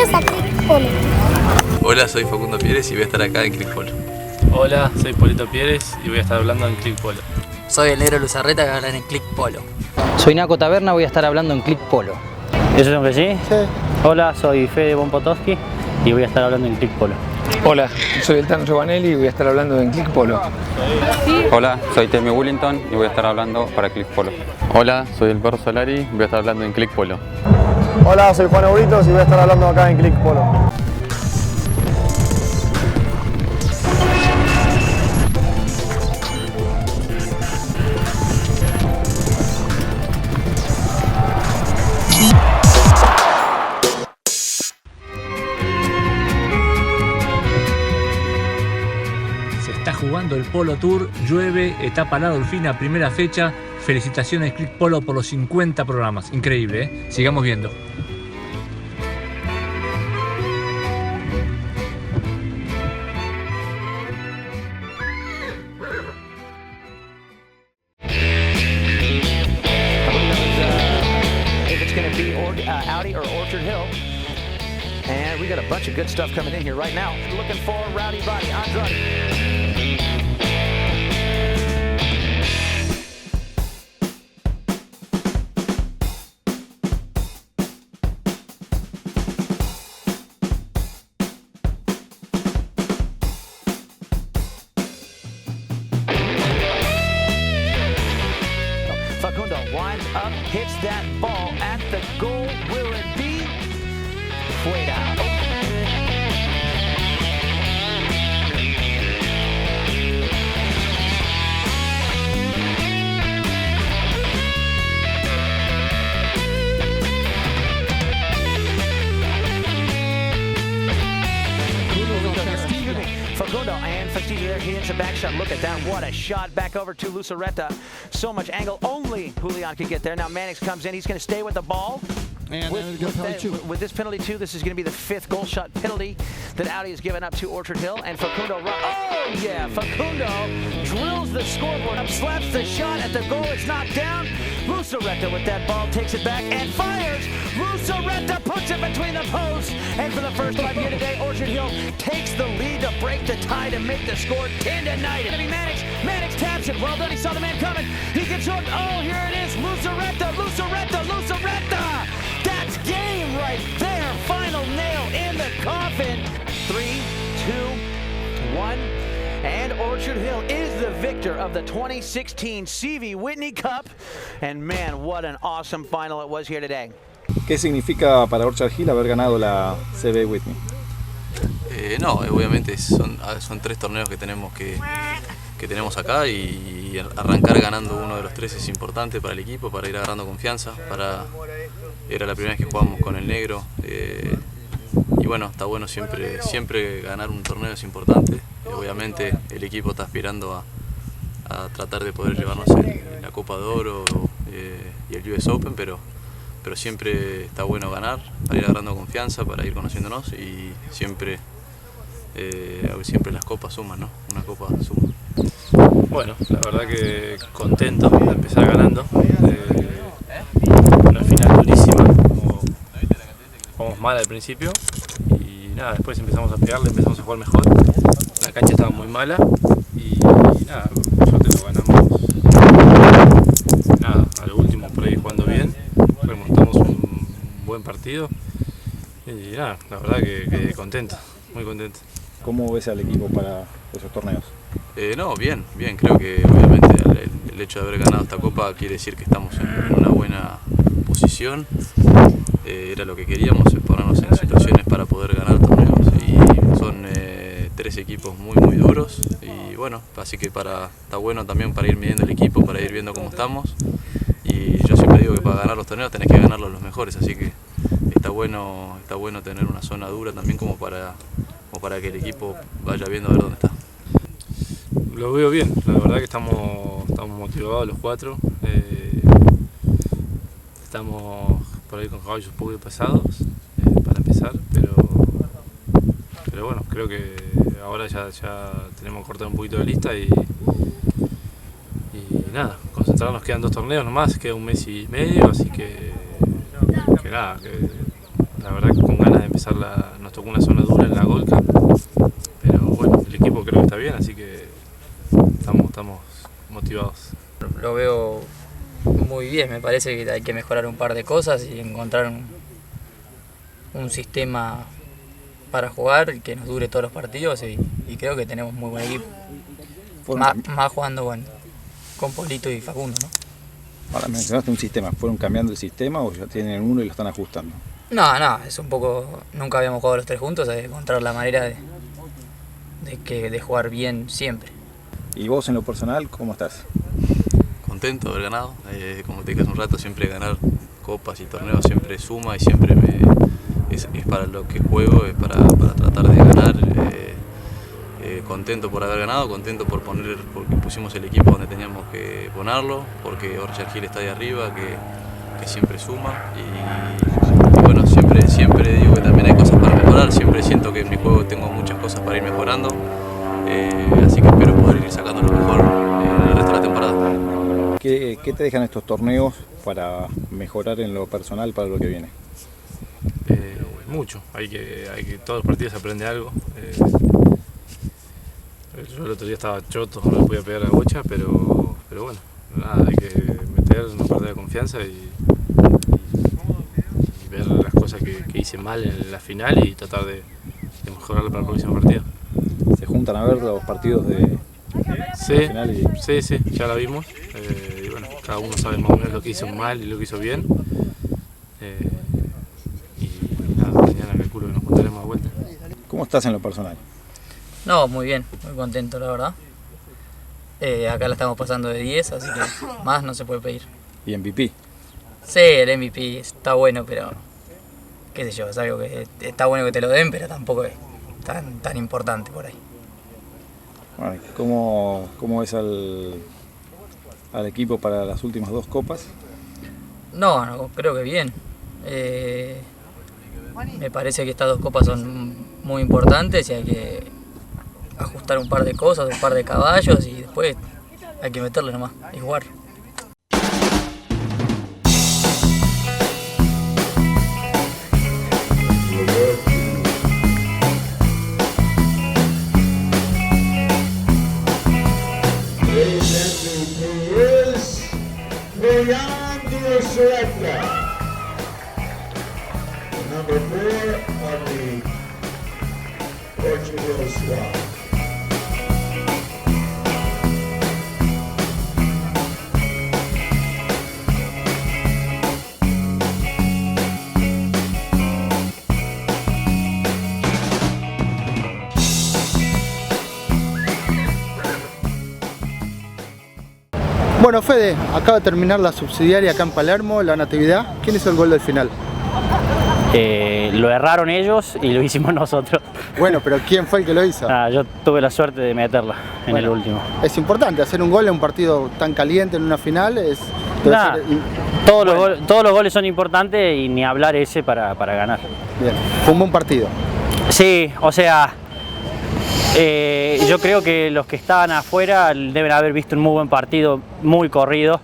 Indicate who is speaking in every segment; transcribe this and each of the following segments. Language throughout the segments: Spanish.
Speaker 1: Bienvenidos a Click Polo.
Speaker 2: Hola, soy Facundo Pieres y voy a estar acá en Click Polo.
Speaker 3: Hola, soy Polito Pieres y voy a estar hablando en Click Polo.
Speaker 4: Soy el negro Luzarreta que va a hablar en Click Polo.
Speaker 5: Soy Naco Taberna, voy a estar hablando en Click Polo.
Speaker 6: ¿Eso es un que sí?
Speaker 7: Sí.
Speaker 6: Hola, soy Fede Bonpotowski y voy a estar hablando en Click Polo.
Speaker 7: Hola, soy el Tano Giovanelli y voy a estar hablando en Click Polo.
Speaker 8: Hola, soy Temi Willington y voy a estar hablando para Click Polo.
Speaker 9: Hola, soy el Perro Solari y voy a estar hablando en Click Polo.
Speaker 10: Hola, soy Juan Auritos y voy a estar hablando acá en Click Polo.
Speaker 11: Se está jugando el Polo Tour, llueve, etapa La Dolfina, primera fecha. Felicitaciones Click Polo por los 50 programas, increíble, ¿eh? Sigamos viendo.
Speaker 12: If it's going to be Audi or Orchard Hill. And we got a bunch of good stuff coming in here right now. Looking for Rowdy Body, Andrade. Facundo winds up, hits that ball at the goal. Will it be? Fuera. Facundo and Fastidio there, he hits a back shot. Look at that, what a shot back over to Luzarreta. So much angle, only Julian could get there. Now Mannix comes in, he's going to stay with the ball.
Speaker 13: And
Speaker 12: with this penalty too, this is going to be the 5th goal shot penalty that Audi has given up to Orchard Hill. And Facundo, oh yeah, Facundo drills the scoreboard up, slaps the shot at the goal, it's knocked down. Luzarreta with that ball takes it back and fires. Luzarreta puts it between the posts. And for the first time here today, Orchard Hill takes the lead to break the tie to make the score 10-9. Mannix taps it, well done, he saw the man coming. He gets hooked, oh here it is, Luzarreta. That's game right there. Final nail in the coffin. 3, 2, 1. And Orchard Hill is the victor of the 2016 CV Whitney Cup. And man, what an awesome final it was here today.
Speaker 14: ¿Qué significa para Orchard Hill haber ganado la CV Whitney?
Speaker 2: No, obviamente son 3 torneos que tenemos acá y arrancar ganando uno de los 3 es importante para el equipo, para ir agarrando confianza. Era la primera vez que jugamos con el negro y bueno, está bueno siempre ganar un torneo es importante. Obviamente el equipo está aspirando a tratar de poder llevarnos la Copa de Oro y el US Open, pero siempre está bueno ganar para ir agarrando confianza, para ir conociéndonos y siempre las copas suman, ¿no? Una copa suma.
Speaker 3: Bueno, la verdad que contento de empezar ganando. Una final durísima, jugamos mal al principio y nada, después empezamos a pegarle, empezamos a jugar mejor. La cancha estaba muy mala y nada, por suerte lo ganamos. Nada, a lo último por ahí jugando bien, remontamos un buen partido y nada, la verdad que quedé contento, muy contento.
Speaker 14: ¿Cómo ves al equipo para esos torneos?
Speaker 2: No, bien, creo que obviamente el hecho de haber ganado esta copa quiere decir que estamos en una buena posición. Era lo que queríamos, ponernos en situaciones para poder ganar torneos y son 3 equipos muy duros y bueno, así que está bueno también para ir midiendo el equipo, para ir viendo cómo estamos y yo siempre digo que para ganar los torneos tenés que ganarlos los mejores, así que está bueno tener una zona dura también como para que el equipo vaya viendo a ver dónde está.
Speaker 3: Lo veo bien, la verdad que estamos motivados los 4. Estamos por ahí con caballos un poco pasados para empezar, pero bueno, creo que ahora ya tenemos que cortar un poquito de lista y nada, concentrarnos, quedan 2 torneos nomás, queda un mes y medio, así que nada, que la verdad que con ganas ganas de empezar nos tocó una zona dura en la Golca, pero bueno, el equipo creo que está bien, así que estamos motivados.
Speaker 4: Lo veo muy bien, me parece que hay que mejorar un par de cosas y encontrar un sistema para jugar que nos dure todos los partidos y creo que tenemos muy buen equipo. Más jugando con Polito y Facundo, ¿no?
Speaker 14: Ahora mencionaste un sistema, ¿fueron cambiando el sistema o ya tienen uno y lo están ajustando?
Speaker 4: No, es un poco, nunca habíamos jugado los tres juntos, hay que encontrar la manera de jugar bien siempre.
Speaker 14: ¿Y vos en lo personal cómo estás?
Speaker 2: Contento de haber ganado, como te dije hace un rato, siempre ganar copas y torneos siempre suma y siempre es para lo que juego, es para tratar de ganar. Contento por haber ganado, contento porque pusimos el equipo donde teníamos que ponerlo, porque Orchard Hill está ahí arriba, que siempre suma y bueno, siempre digo que también hay cosas para mejorar, siempre siento que en mi juego tengo muchas cosas para ir mejorando, así que espero poder ir sacando lo mejor en el resto de la temporada.
Speaker 14: ¿Qué te dejan estos torneos para mejorar en lo personal para lo que viene?
Speaker 3: Mucho, todos los partidos se aprende algo. Yo el otro día estaba choto, no le podía pegar la bocha, pero bueno, nada, hay que meter, no perder la confianza y ver las cosas que hice mal en la final y tratar de mejorarlo para el próximo partido.
Speaker 14: ¿Se juntan a ver los partidos de final?
Speaker 3: Sí, ya la vimos y bueno, cada uno sabe más o menos lo que hizo mal y lo que hizo bien. Y nada, mañana calculo que nos juntaremos de vuelta.
Speaker 14: ¿Cómo estás en lo personal?
Speaker 4: No, muy bien, muy contento la verdad. Acá la estamos pasando de 10, así que más no se puede pedir.
Speaker 14: ¿Y MVP?
Speaker 4: Sí, el MVP está bueno, pero qué sé yo, es algo que está bueno que te lo den, pero tampoco es tan importante por ahí.
Speaker 14: Bueno, ¿cómo ves al equipo para las últimas dos copas?
Speaker 4: No, creo que bien. Me parece que estas dos copas son muy importantes y hay que ajustar un par de cosas, un par de caballos y después hay que meterle nomás y jugar.
Speaker 1: Number 4 on the Orchard Hill squad.
Speaker 13: Bueno, Fede, acaba de terminar la subsidiaria acá en Palermo, la Natividad. ¿Quién hizo el gol del final?
Speaker 6: Lo erraron ellos y lo hicimos nosotros.
Speaker 13: Bueno, pero ¿quién fue el que lo hizo?
Speaker 6: Yo tuve la suerte de meterla en el último.
Speaker 13: Es importante hacer un gol en un partido tan caliente en una final.
Speaker 6: Todos los goles son importantes y ni hablar ese para ganar.
Speaker 13: Bien, fue un buen partido.
Speaker 6: Sí, o sea, yo creo que los que estaban afuera deben haber visto un muy buen partido, muy corrido.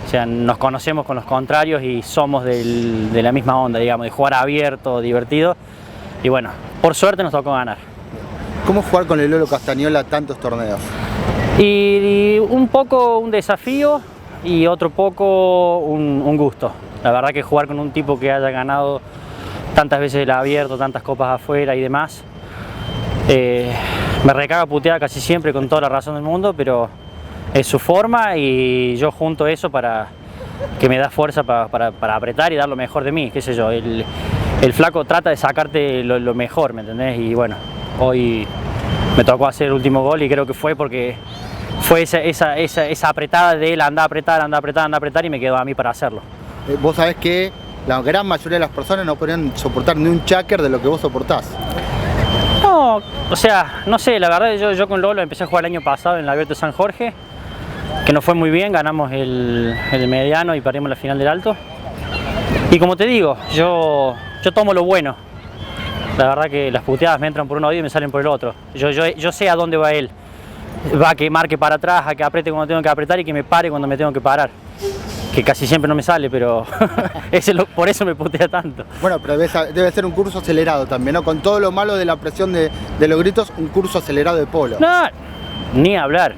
Speaker 6: O sea, nos conocemos con los contrarios y somos de la misma onda, digamos, de jugar abierto, divertido. Y bueno, por suerte nos tocó ganar.
Speaker 13: ¿Cómo jugar con el Lolo Castañola tantos torneos?
Speaker 6: Y un poco un desafío y otro poco un gusto. La verdad que jugar con un tipo que haya ganado tantas veces el abierto, tantas copas afuera y demás, me recaga puteada casi siempre con toda la razón del mundo, pero es su forma y yo junto eso para que me da fuerza para apretar y dar lo mejor de mí, qué sé yo. El flaco trata de sacarte lo mejor, ¿me entendés? Y bueno, hoy me tocó hacer el último gol y creo que fue porque fue esa apretada de él, anda a apretar y me quedó a mí para hacerlo.
Speaker 13: Vos sabés que la gran mayoría de las personas no podrían soportar ni un cháquer de lo que vos soportás.
Speaker 6: No, o sea, no sé, la verdad yo con Lolo empecé a jugar el año pasado en el Abierto de San Jorge, que nos fue muy bien, ganamos el mediano y perdimos la final del alto. Y como te digo, yo tomo lo bueno. La verdad que las puteadas me entran por un oído y me salen por el otro. Yo sé a dónde va él. Va a que marque para atrás, a que apriete cuando tengo que apretar y que me pare cuando me tengo que parar. Que casi siempre no me sale, pero por eso me putea tanto.
Speaker 13: Bueno, pero debe ser un curso acelerado también, ¿no? Con todo lo malo de la presión de los gritos, un curso acelerado de polo.
Speaker 6: No, ni hablar.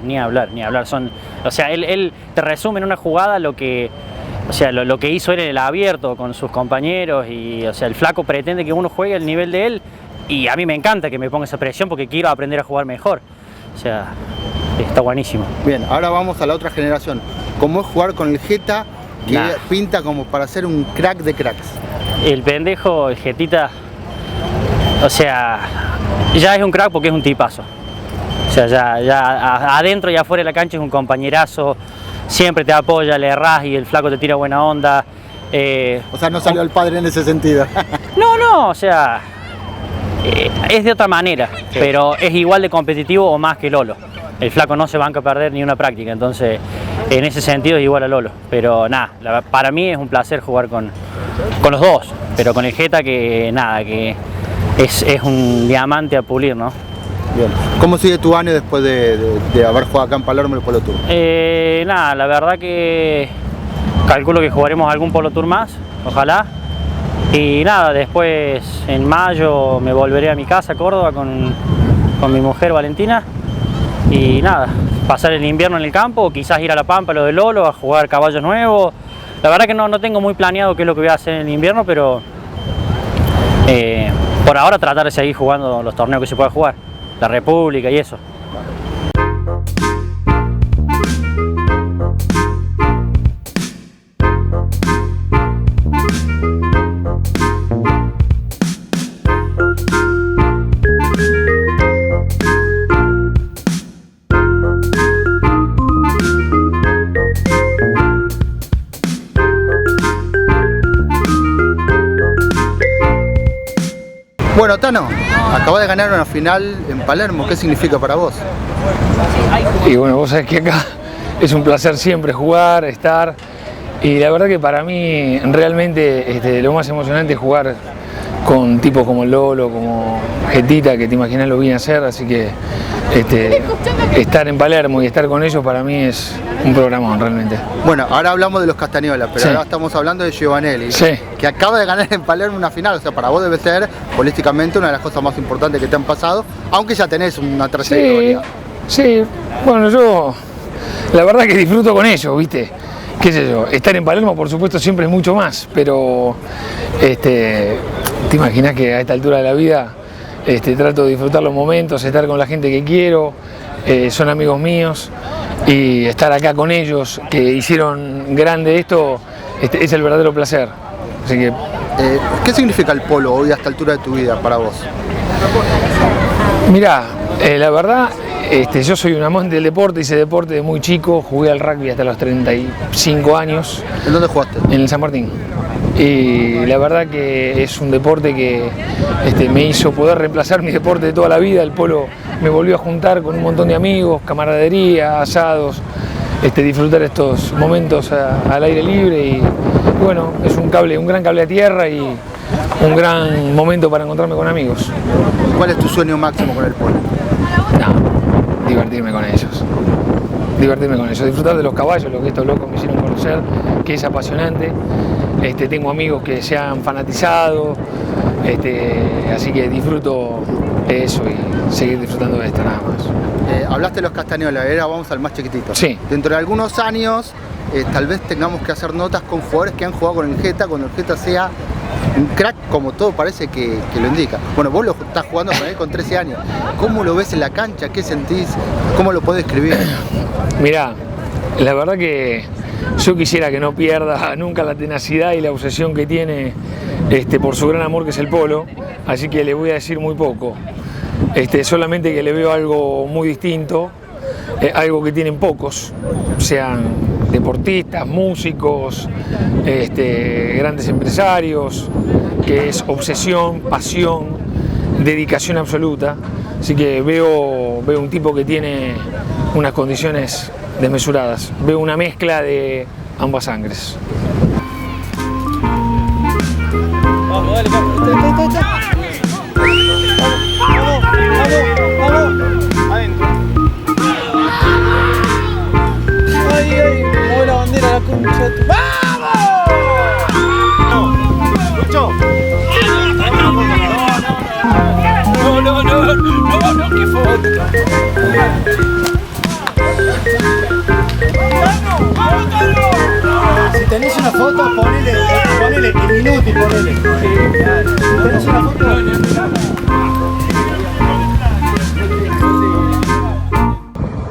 Speaker 6: O sea, él te resume en una jugada lo que hizo él en el abierto con sus compañeros y, o sea, el flaco pretende que uno juegue al nivel de él y a mí me encanta que me ponga esa presión porque quiero aprender a jugar mejor. O sea, está buenísimo.
Speaker 13: Bien, ahora vamos a la otra generación. ¿Cómo es jugar con el Jeta que pinta como para ser un crack de cracks?
Speaker 6: El pendejo, el Jetita, o sea, ya es un crack porque es un tipazo. O sea, ya adentro y afuera de la cancha es un compañerazo, siempre te apoya, le errás y el flaco te tira buena onda.
Speaker 13: O sea, no salió el padre en ese sentido.
Speaker 6: No, o sea, es de otra manera, pero es igual de competitivo o más que Lolo. El flaco no se banca a perder ni una práctica, entonces en ese sentido es igual a Lolo. Pero nada, para mí es un placer jugar con los dos, pero con el Jeta que es un diamante a pulir, ¿no?
Speaker 13: Bien. ¿Cómo sigue tu año después de haber jugado acá en Palermo el Polo Tour?
Speaker 6: La verdad que calculo que jugaremos algún Polo Tour más, ojalá. Y nada, después en mayo me volveré a mi casa, Córdoba, con mi mujer Valentina. Y nada, pasar el invierno en el campo, o quizás ir a La Pampa, lo de Lolo, a jugar caballos nuevos. La verdad que no tengo muy planeado qué es lo que voy a hacer en el invierno, pero por ahora tratar de seguir jugando los torneos que se pueda jugar, la República y eso.
Speaker 13: Bueno, Tano, acabas de ganar una final en Palermo, ¿qué significa para vos?
Speaker 7: Y bueno, vos sabés que acá es un placer siempre jugar, estar, y la verdad que para mí realmente lo más emocionante es jugar con tipos como Lolo, como Jetita, que te imaginas lo bien hacer, así que estar en Palermo y estar con ellos para mí es un programón realmente.
Speaker 13: Bueno, ahora hablamos de los Castañola, pero ahora estamos hablando de Giovanelli, que acaba de ganar en Palermo una final, o sea, para vos debe ser políticamente una de las cosas más importantes que te han pasado, aunque ya tenés una trayectoria.
Speaker 7: Sí, bueno, yo la verdad que disfruto con ellos, ¿viste? Qué sé yo, estar en Palermo por supuesto siempre es mucho más, pero te imaginas que a esta altura de la vida trato de disfrutar los momentos, estar con la gente que quiero, son amigos míos, y estar acá con ellos que hicieron grande esto es el verdadero placer. Así que,
Speaker 13: ¿qué significa el polo hoy a esta altura de tu vida para vos?
Speaker 7: Mirá, la verdad, yo soy un amante del deporte, hice deporte de muy chico, jugué al rugby hasta los 35 años.
Speaker 13: ¿En dónde jugaste?
Speaker 7: En el San Martín. Y la verdad que es un deporte que me hizo poder reemplazar mi deporte de toda la vida. El polo me volvió a juntar con un montón de amigos, camaradería, asados, disfrutar estos momentos al aire libre y bueno, es un gran cable a tierra y un gran momento para encontrarme con amigos.
Speaker 13: ¿Cuál es tu sueño máximo con el polo?
Speaker 7: Divertirme con ellos. Disfrutar de los caballos, lo que estos locos me hicieron conocer, que es apasionante. Tengo amigos que se han fanatizado, así que disfruto de eso y seguir disfrutando de esto nada más.
Speaker 13: Hablaste de los Castañola, ahora vamos al más chiquitito.
Speaker 7: Sí.
Speaker 13: Dentro de algunos años, tal vez tengamos que hacer notas con jugadores que han jugado con el Jeta, cuando el Jeta sea un crack como todo parece que lo indica. Bueno, vos lo estás jugando con él con 13 años. ¿Cómo lo ves en la cancha? ¿Qué sentís? ¿Cómo lo podés describir?
Speaker 7: Mirá, la verdad que yo quisiera que no pierda nunca la tenacidad y la obsesión que tiene por su gran amor que es el polo, así que le voy a decir muy poco. Solamente que le veo algo muy distinto, algo que tienen pocos, sean deportistas, músicos, grandes empresarios, que es obsesión, pasión, dedicación absoluta. Así que veo un tipo que tiene unas condiciones desmesuradas. Veo una mezcla de ambas sangres.
Speaker 12: Vamos, dale, vamos. Adentro. Ay, mueve la bandera, la concha de tu... ¡Vamos!
Speaker 13: foto, ponele el inútil, ponele. ¿Tenés una foto?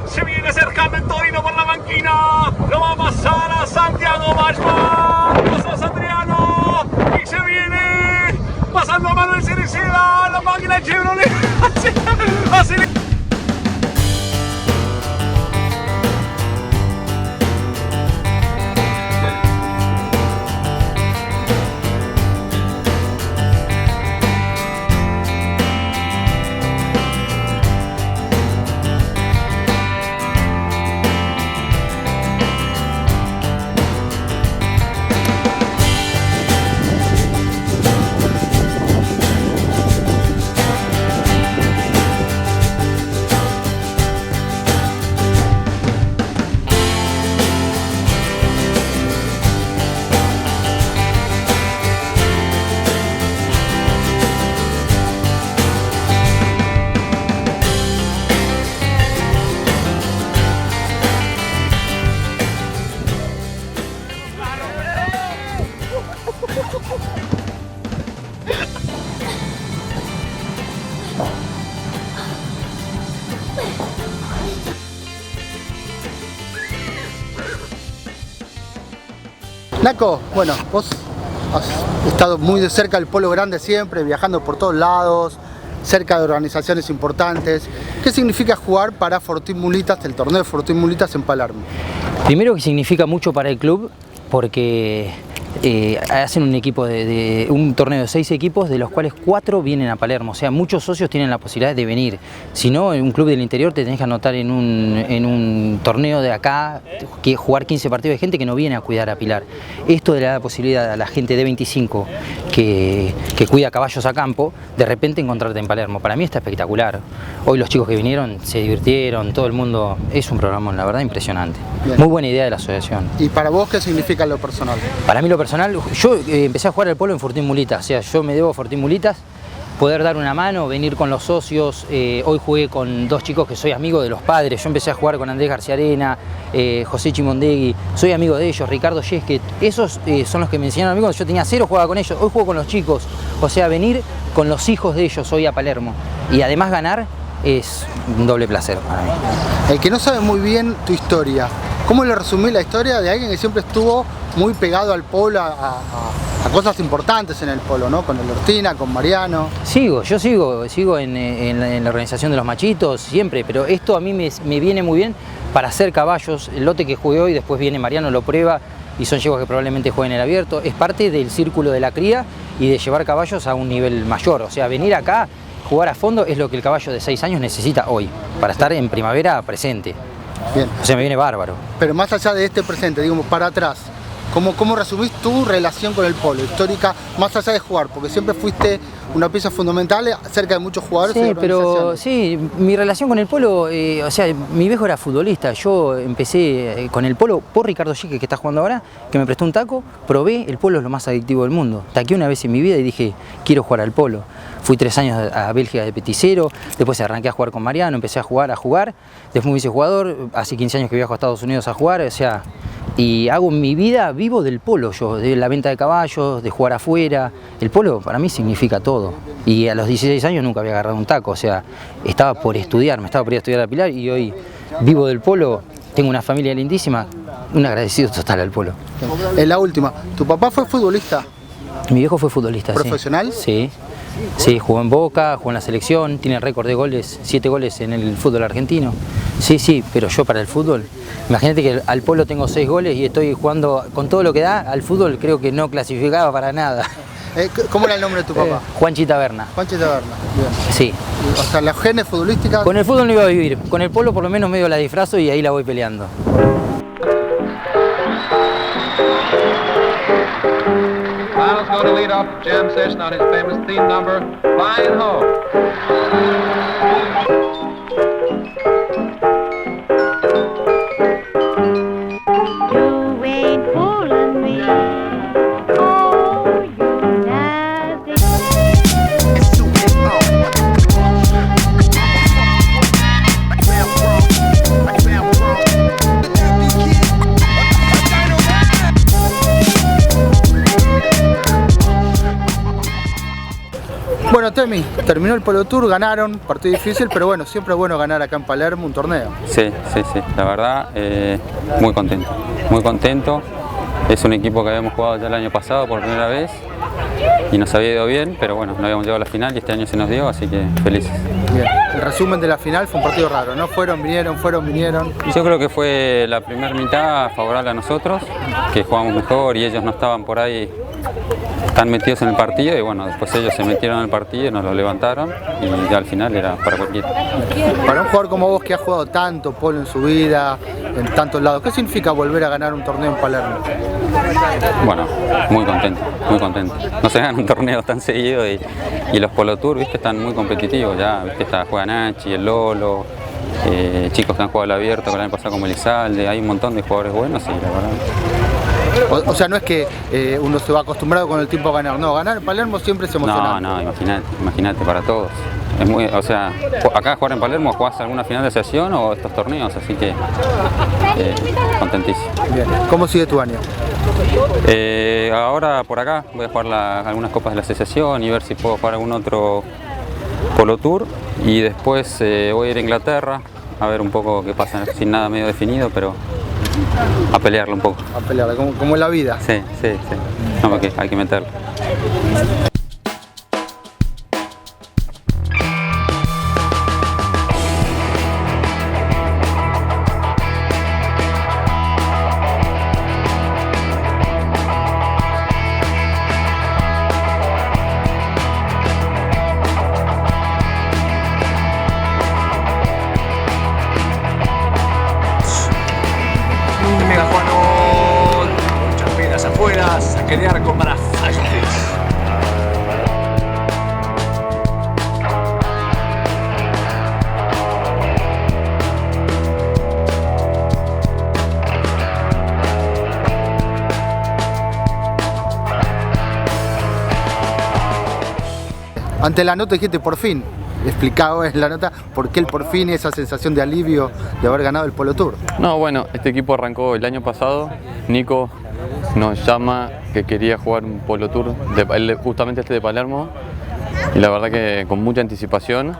Speaker 15: Se viene acercando el Torino por la banquina. Lo va a pasar a Santiago Bachmann. Pasó a Adriano. Y se viene pasando a Manuel Cereceda. La máquina Chevrolet.
Speaker 13: Naco, bueno, vos has estado muy de cerca del polo grande siempre, viajando por todos lados, cerca de organizaciones importantes. ¿Qué significa jugar para Fortín Mulitas, el torneo de Fortín Mulitas en Palermo?
Speaker 5: Primero que significa mucho para el club porque hacen un equipo un torneo de 6 equipos, de los cuales 4 vienen a Palermo. O sea, muchos socios tienen la posibilidad de venir. Si no, en un club del interior te tenés que anotar en un torneo de acá, que jugar 15 partidos de gente que no viene a cuidar a Pilar. Esto le da la posibilidad a la gente de 25 que cuida caballos a campo, de repente encontrarte en Palermo. Para mí está espectacular. Hoy los chicos que vinieron se divirtieron, todo el mundo. Es un programa, la verdad, impresionante.
Speaker 13: Bien.
Speaker 5: Muy buena idea de la asociación.
Speaker 13: ¿Y para vos qué significa lo personal?
Speaker 5: Para mí lo personal, yo empecé a jugar al polo en Fortín Mulitas, o sea, yo me debo a Fortín Mulitas, poder dar una mano, venir con los socios. Hoy jugué con 2 chicos que soy amigo de los padres. Yo empecé a jugar con Andrés García Arena, José Chimondegui, soy amigo de ellos, Ricardo Yesque. Esos son los que me enseñaron a mí cuando yo tenía 0, jugaba con ellos. Hoy juego con los chicos, o sea, venir con los hijos de ellos hoy a Palermo y además ganar es un doble placer para mí.
Speaker 13: El que no sabe muy bien tu historia, ¿cómo le resumís la historia de alguien que siempre estuvo muy pegado al polo, a cosas importantes en el polo, ¿no? Con el Ortina, con Mariano.
Speaker 5: Yo sigo en la organización de los machitos, siempre, pero esto a mí me viene muy bien para hacer caballos. El lote que jugué hoy, después viene Mariano, lo prueba, y son chicos que probablemente jueguen el abierto. Es parte del círculo de la cría y de llevar caballos a un nivel mayor. O sea, venir acá, jugar a fondo, es lo que el caballo de 6 años necesita hoy, para estar en primavera presente.
Speaker 13: Bien.
Speaker 5: O sea, me viene bárbaro.
Speaker 13: Pero más allá de este presente, digamos, para atrás, ¿cómo resumís tu relación con el polo, histórica, más allá de jugar? Porque siempre fuiste una pieza fundamental cerca de muchos jugadores y
Speaker 5: Sí,
Speaker 13: organizaciones.
Speaker 5: pero sí, mi relación con el polo, o sea, mi viejo era futbolista. Yo empecé con el polo por Ricardo Yesque, que está jugando ahora, que me prestó un taco, probé, el polo es lo más adictivo del mundo. Taqué una vez en mi vida y dije, quiero jugar al polo. Fui 3 años a Bélgica de peticero, después arranqué a jugar con Mariano, empecé a jugar, después me hice jugador, hace 15 años que viajo a Estados Unidos a jugar, o sea, y hago mi vida, vivo del polo yo, de la venta de caballos, de jugar afuera. El polo para mí significa todo. Y a los 16 años nunca había agarrado un taco, o sea, estaba por estudiar, me estaba por ir a estudiar a Pilar y hoy vivo del polo, tengo una familia lindísima, un agradecido total al polo.
Speaker 13: En la última, ¿tu papá fue futbolista?
Speaker 5: Mi viejo fue futbolista,
Speaker 13: ¿Profesional?
Speaker 5: Sí. Sí, jugó en Boca, jugó en la selección, tiene récord de goles, 7 goles en el fútbol argentino. Sí, pero yo para el fútbol, imagínate que al polo tengo 6 goles y estoy jugando con todo lo que da, al fútbol creo que no clasificaba para nada.
Speaker 13: ¿Cómo era el nombre de tu papá?
Speaker 5: Juanchi Taberna.
Speaker 13: Juanchi Taberna, bien.
Speaker 5: Sí.
Speaker 13: O sea, las genes futbolísticas...
Speaker 5: Con el fútbol no iba a vivir, con el polo por lo menos medio la disfrazo y ahí la voy peleando.
Speaker 16: Miles go to lead off jam session on his famous theme number, Flying Home.
Speaker 17: You ain't fooling me. Oh, you nasty.
Speaker 13: Temi, terminó el Polo Tour, ganaron, partido difícil, pero bueno, siempre es bueno ganar acá en Palermo un torneo.
Speaker 8: Sí, la verdad, muy contento, muy contento. Es un equipo que habíamos jugado ya el año pasado por primera vez y nos había ido bien, pero bueno, no habíamos llegado a la final y este año se nos dio, así que felices.
Speaker 13: Bien. El resumen de la final fue un partido raro, ¿no? Fueron, vinieron.
Speaker 8: Yo creo que fue la primera mitad favorable a nosotros, que jugamos mejor y ellos no estaban por ahí tan metidos en el partido y bueno, después ellos se metieron en el partido y nos lo levantaron y ya al final era para cualquiera.
Speaker 13: Para un jugador como vos que ha jugado tanto polo en su vida, en tantos lados, ¿qué significa volver a ganar un torneo en Palermo?
Speaker 8: Bueno, muy contento, muy contento. No se ganan torneos tan seguidos y los Polo Tour, viste, están muy competitivos ya, viste, juega Nachi, el Lolo, chicos que han jugado el abierto, que el año pasado como Elizalde, hay un montón de jugadores buenos y la verdad.
Speaker 13: O sea, no es que uno se va acostumbrado con el tiempo a ganar, no, ganar en Palermo siempre es emocionante.
Speaker 8: No, imagínate para todos. Es muy, o sea, acá jugar en Palermo jugás alguna final de sesión o estos torneos, así que contentísimo.
Speaker 13: Bien. ¿Cómo sigue tu año?
Speaker 8: Ahora por acá voy a jugar algunas copas de la asociación y ver si puedo jugar algún otro Polo Tour y después voy a ir a Inglaterra a ver un poco qué pasa, sin nada medio definido, pero a pelearlo un poco.
Speaker 13: A pelearla, como en la vida.
Speaker 8: Sí. No, porque hay que meterlo.
Speaker 15: Saque de arco para Flashes.
Speaker 13: Ante la nota dijiste por fin, explicado en la nota por qué el por fin y esa sensación de alivio de haber ganado el Polo Tour.
Speaker 9: No, bueno, este equipo arrancó el año pasado, Nico nos llama que quería jugar un Polo Tour, justamente este de Palermo, y la verdad que con mucha anticipación,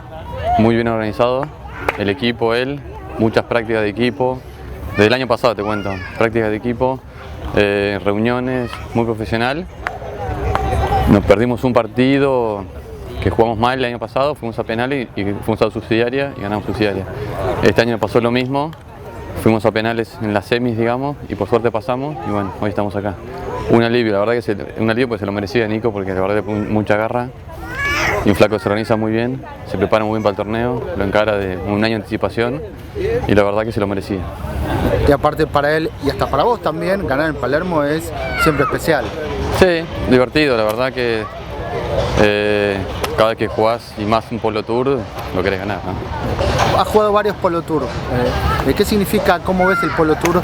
Speaker 9: muy bien organizado, el equipo, él, muchas prácticas de equipo, desde el año pasado te cuento, prácticas de equipo, reuniones, muy profesional. Nos perdimos un partido que jugamos mal el año pasado, fuimos a penales y fuimos a subsidiaria y ganamos subsidiaria. Este año pasó lo mismo. Fuimos a penales en las semis, digamos, y por suerte pasamos y bueno, hoy estamos acá. Un alivio, la verdad que un alivio porque se lo merecía Nico, porque la verdad que mucha garra y un flaco que se organiza muy bien, se prepara muy bien para el torneo, lo encara de un año de anticipación y la verdad que se lo merecía.
Speaker 13: Y aparte para él y hasta para vos también, ganar en Palermo es siempre especial.
Speaker 9: Sí, divertido, la verdad que cada vez que jugás y más un Polo Tour, lo querés ganar, ¿no?
Speaker 13: Has jugado varios Polo Tour. ¿Qué significa, cómo ves el Polo Tour,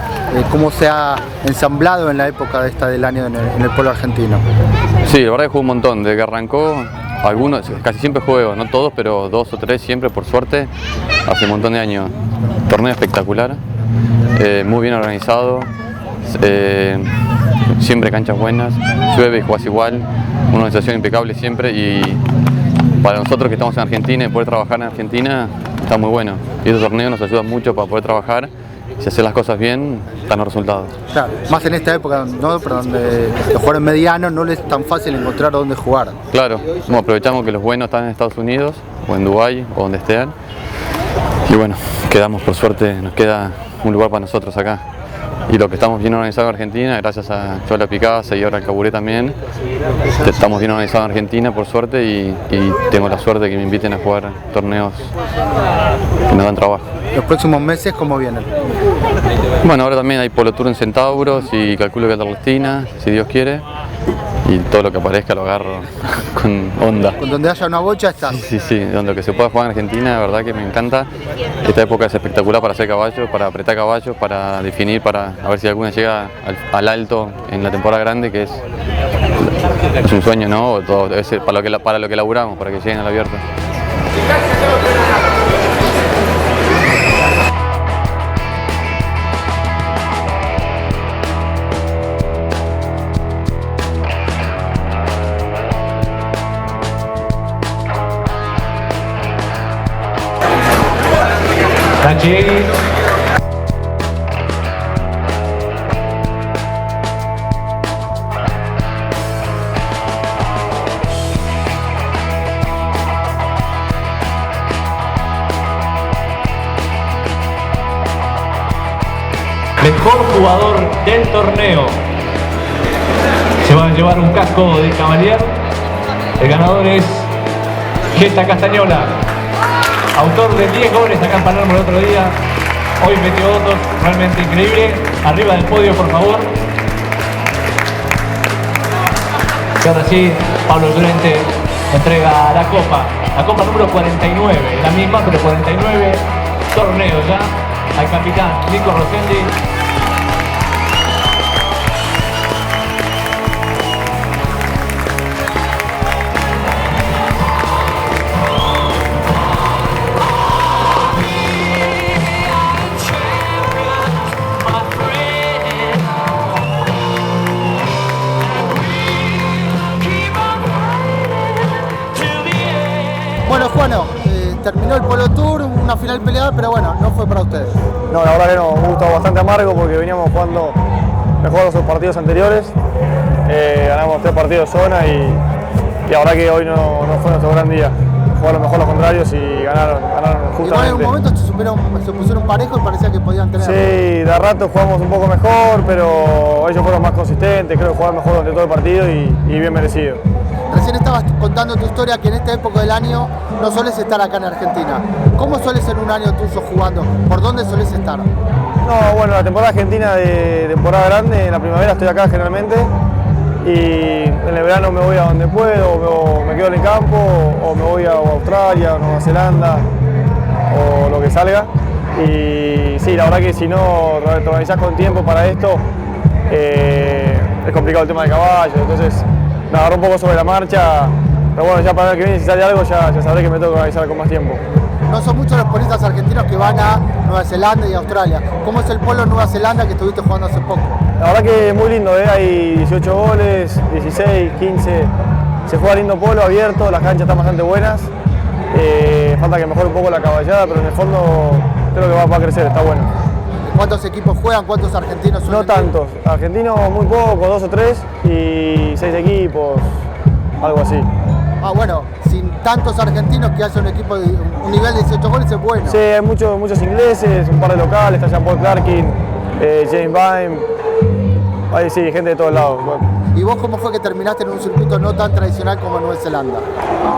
Speaker 13: cómo se ha ensamblado en la época del año en el polo argentino?
Speaker 9: Sí, la verdad que jugué un montón, desde que arrancó, algunos, casi siempre juego, no todos, pero 2 o 3 siempre, por suerte, hace un montón de años. Torneo espectacular, muy bien organizado, siempre canchas buenas, llueve y jugás igual, una organización impecable siempre y para nosotros que estamos en Argentina y poder trabajar en Argentina está muy bueno. Y estos torneos nos ayudan mucho para poder trabajar. Si hacer las cosas bien, están los resultados.
Speaker 13: Claro, más en esta época, ¿no? Pero donde los jugadores medianos no les es tan fácil encontrar dónde jugar.
Speaker 9: Claro, bueno, aprovechamos que los buenos están en Estados Unidos o en Dubái o donde estén. Y bueno, quedamos por suerte, nos queda un lugar para nosotros acá. Y lo que estamos bien organizados en Argentina, gracias a Chola Picasa y ahora al Caburé también, estamos bien organizados en Argentina por suerte y tengo la suerte de que me inviten a jugar torneos que nos dan trabajo.
Speaker 13: ¿Los próximos meses cómo vienen?
Speaker 9: Bueno, ahora también hay Polo Tour en Centauros y calculo que en Argentina, si Dios quiere, y todo lo que aparezca lo agarro con onda.
Speaker 13: Donde haya una bocha está.
Speaker 9: Sí, donde que se pueda jugar en Argentina, la verdad que me encanta. Esta época es espectacular para hacer caballos, para apretar caballos, para definir, para a ver si alguna llega al alto en la temporada grande, que es un sueño, ¿no? Todo, es para lo que laburamos, para que lleguen al abierto.
Speaker 11: Chiegui. Mejor jugador del torneo. Se va a llevar un casco de Cavalier. El ganador es Geta Castañola, autor de 10 goles acá en Palermo el otro día. Hoy metió otros, realmente increíble. Arriba del podio, por favor. Y ahora sí, Pablo Llorente entrega la copa número 49, la misma, pero 49 torneos ya, al capitán Nico Rosendi.
Speaker 13: Bueno, Juano, terminó el Polo Tour, una final peleada, pero bueno, no fue para ustedes.
Speaker 10: No, la verdad que no, un gusto bastante amargo porque veníamos jugando mejor los partidos anteriores. Ganamos 3 partidos de zona y la verdad que hoy no fue nuestro gran día. Jugaron mejor los contrarios y ganaron justamente.
Speaker 13: Igual en un momento se pusieron parejos y parecía que podían tener.
Speaker 10: Sí, de rato jugamos un poco mejor, pero ellos fueron más consistentes, creo que jugaron mejor durante todo el partido y bien merecido.
Speaker 13: Recién estabas contando tu historia que en esta época del año no sueles estar acá en Argentina. ¿Cómo suele ser un año tuyo jugando? ¿Por dónde sueles estar?
Speaker 10: No, bueno, la temporada argentina de temporada grande, en la primavera estoy acá generalmente y en el verano me voy a donde puedo, o me quedo en el campo, o me voy a Australia, Nueva Zelanda, o lo que salga. Y sí, la verdad que si no te organizás con tiempo para esto, es complicado el tema de caballos, entonces me agarró un poco sobre la marcha, pero bueno, ya para el que viene si sale algo ya sabré que me tengo que organizar con más tiempo.
Speaker 13: No son muchos los polistas argentinos que van a Nueva Zelanda y Australia. ¿Cómo es el polo en Nueva Zelanda que estuviste jugando hace poco?
Speaker 10: La verdad que es muy lindo, hay 18 goles, 16, 15, se juega lindo polo, abierto, las canchas están bastante buenas, falta que mejore un poco la caballada, pero en el fondo creo que va a crecer, está bueno.
Speaker 13: ¿Cuántos equipos juegan? ¿Cuántos argentinos suelen
Speaker 10: No tantos, argentinos muy pocos, 2 o 3 y 6 equipos, algo así.
Speaker 13: Ah, bueno, sin tantos argentinos que haya un equipo de un nivel de 18 goles es bueno.
Speaker 10: Sí, hay muchos ingleses, un par de locales, está Jean-Paul Clarkin, James Bime, hay sí, gente de todos lados.
Speaker 13: ¿Y vos cómo fue que terminaste en un circuito no tan tradicional como Nueva Zelanda?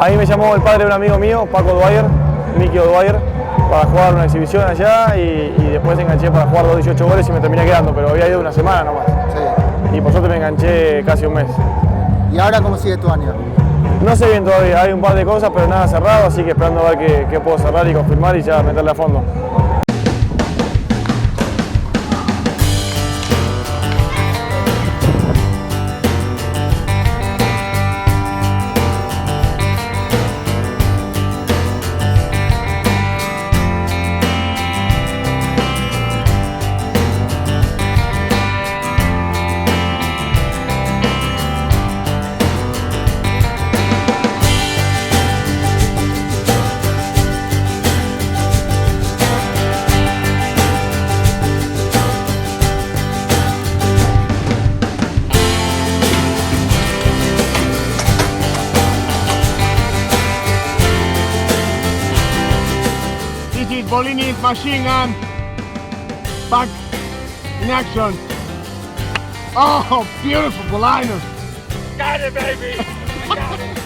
Speaker 10: A mí me llamó el padre de un amigo mío, Paco Dwyer, Mickey O'Dwyer, para jugar una exhibición allá y después enganché para jugar 18 goles y me terminé quedando, pero había ido una semana nomás. Sí. Y por suerte me enganché casi un mes.
Speaker 13: ¿Y ahora cómo sigue tu año?
Speaker 10: No sé bien todavía, hay un par de cosas, pero nada cerrado, así que esperando a ver qué puedo cerrar y confirmar y ya meterle a fondo.
Speaker 18: Bolini's machine gun back in action. Oh, beautiful Bolinas. Got it, baby. Got it.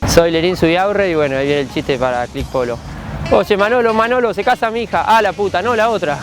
Speaker 19: Soy Lerín Zubiaurre y bueno, ahí viene el chiste para Click Polo. Oye, Manolo, se casa mi hija. Ah, la puta, no, la otra.